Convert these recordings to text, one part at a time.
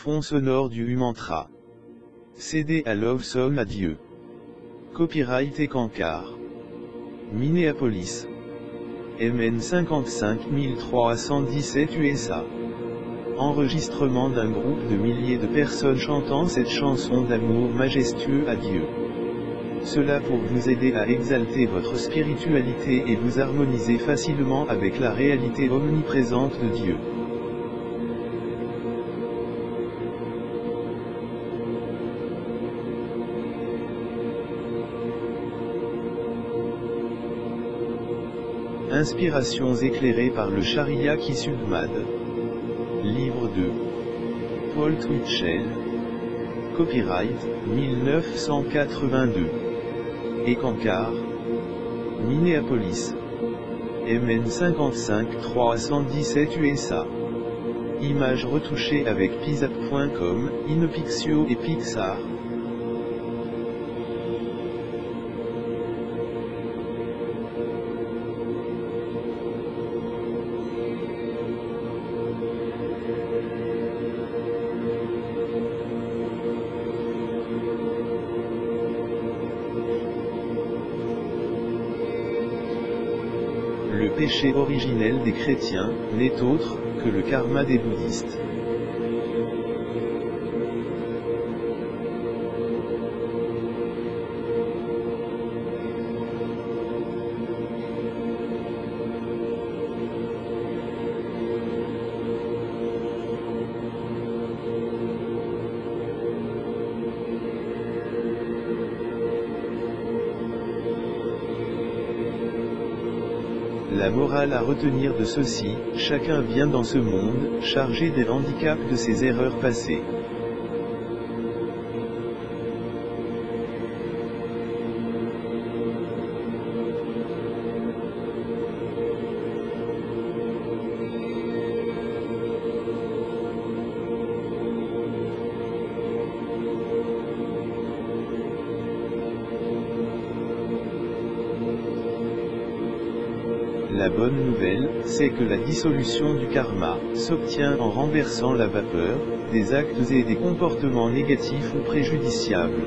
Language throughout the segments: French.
Fond sonore du Humantra. CD à Love Song à Dieu. Copyright Ekankar. Minneapolis. MN 55317 USA. Enregistrement d'un groupe de milliers de personnes chantant cette chanson d'amour majestueux à Dieu. Cela pour vous aider à exalter votre spiritualité et vous harmoniser facilement avec la réalité omniprésente de Dieu. Inspirations éclairées par le Sharia qui Submad. Livre 2. Paul Twitchell. Copyright, 1982. Ekankar. Minneapolis. MN 55317 USA. Images retouchées avec Pizap.com, Inopixio et Pixar. Le péché originel des chrétiens n'est autre que le karma des bouddhistes. La morale à retenir de ceci, chacun vient dans ce monde, chargé des handicaps de ses erreurs passées. La bonne nouvelle, c'est que la dissolution du karma s'obtient en renversant la vapeur des actes et des comportements négatifs ou préjudiciables.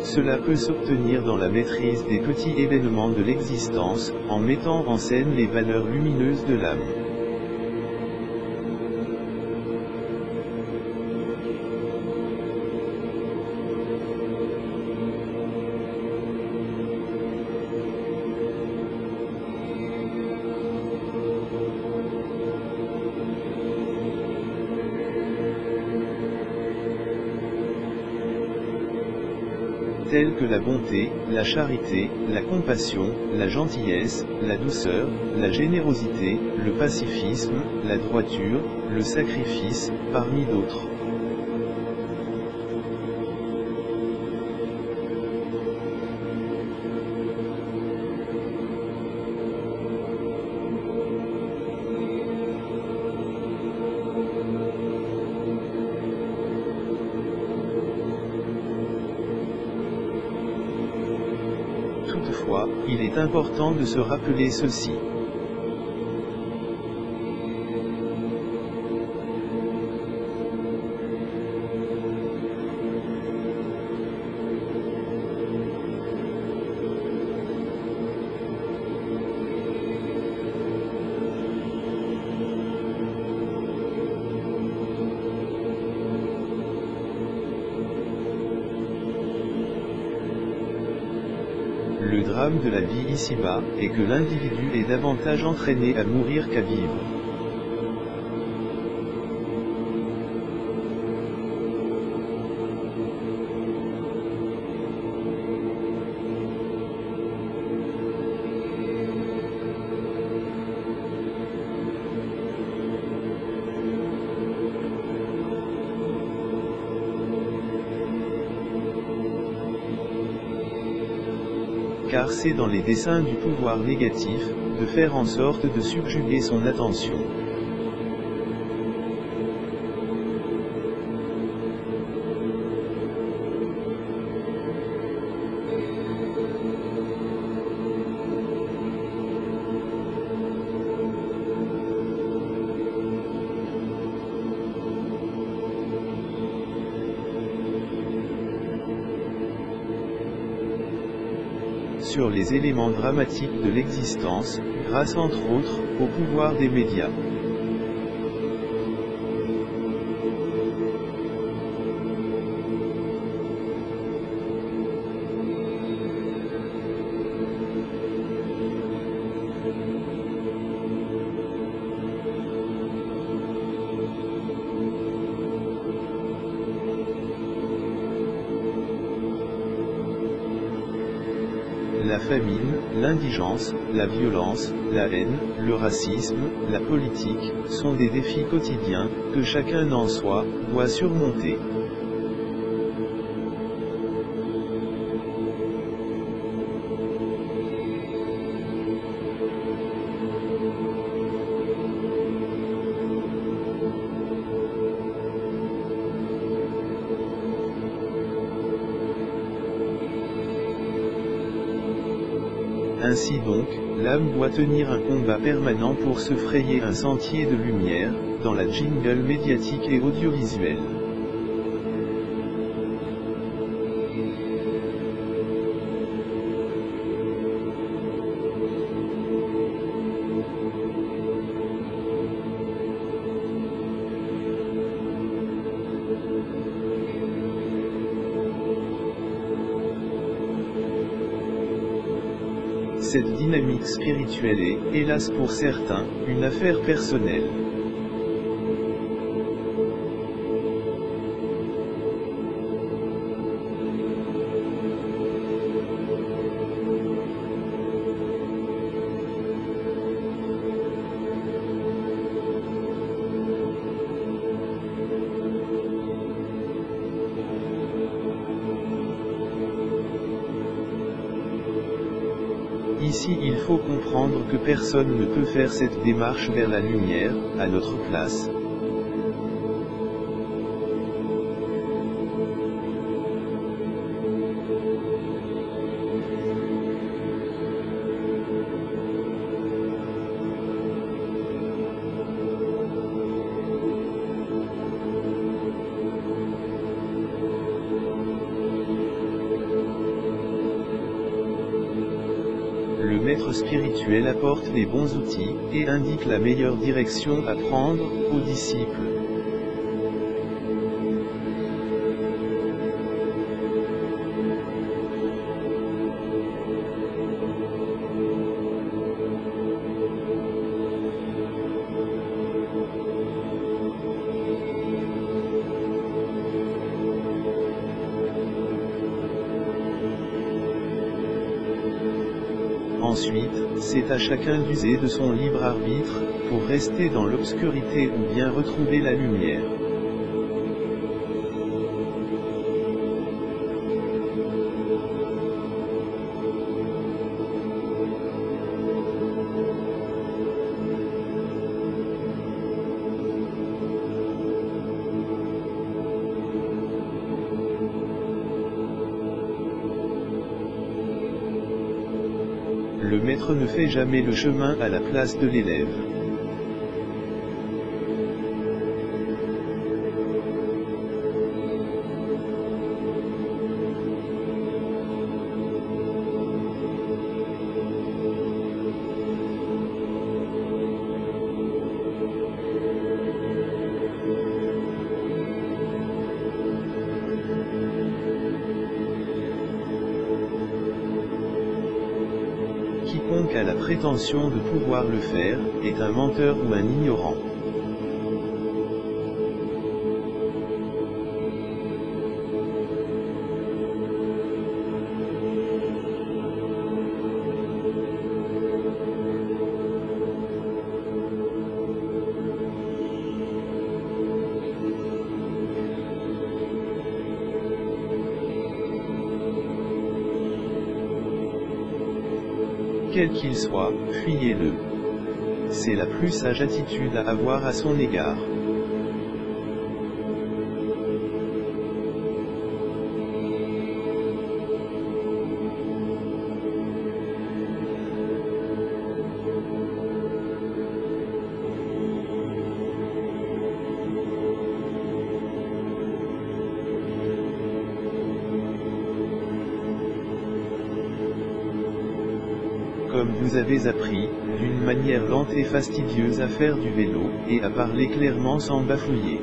Cela peut s'obtenir dans la maîtrise des petits événements de l'existence, en mettant en scène les valeurs lumineuses de l'âme. Telles que la bonté, la charité, la compassion, la gentillesse, la douceur, la générosité, le pacifisme, la droiture, le sacrifice, parmi d'autres. Toutefois, il est important de se rappeler ceci. Le drame de la vie ici-bas est que l'individu est davantage entraîné à mourir qu'à vivre. car c'est dans les desseins du pouvoir négatif, de faire en sorte de subjuguer son attention. Sur les éléments dramatiques de l'existence, grâce entre autres, au pouvoir des médias. La famine, l'indigence, la violence, la haine, le racisme, la politique, sont des défis quotidiens, que chacun en soi, doit surmonter. Ainsi donc, l'âme doit tenir un combat permanent pour se frayer un sentier de lumière, dans la jungle médiatique et audiovisuelle. Cette dynamique spirituelle est, hélas pour certains, une affaire personnelle. Ici il faut comprendre que personne ne peut faire cette démarche vers la lumière, à notre place. Le maître spirituel apporte les bons outils, et indique la meilleure direction à prendre, aux disciples. Ensuite, c'est à chacun d'user de son libre arbitre, pour rester dans l'obscurité ou bien retrouver la lumière. Le maître ne fait jamais le chemin à la place de l'élève. Quiconque a la prétention de pouvoir le faire, est un menteur ou un ignorant. quel qu'il soit, fuyez-le. C'est la plus sage attitude à avoir à son égard. Comme vous avez appris, d'une manière lente et fastidieuse à faire du vélo, et à parler clairement sans bafouiller.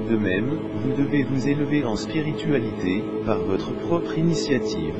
De même, vous devez vous élever en spiritualité, par votre propre initiative.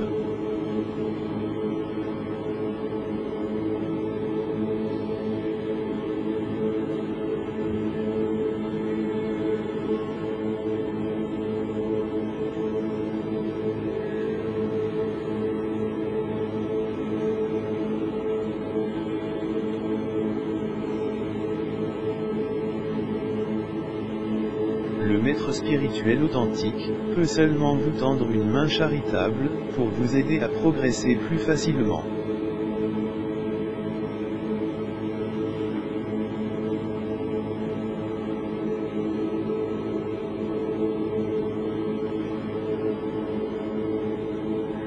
Le maître spirituel authentique peut seulement vous tendre une main charitable, pour vous aider à progresser plus facilement.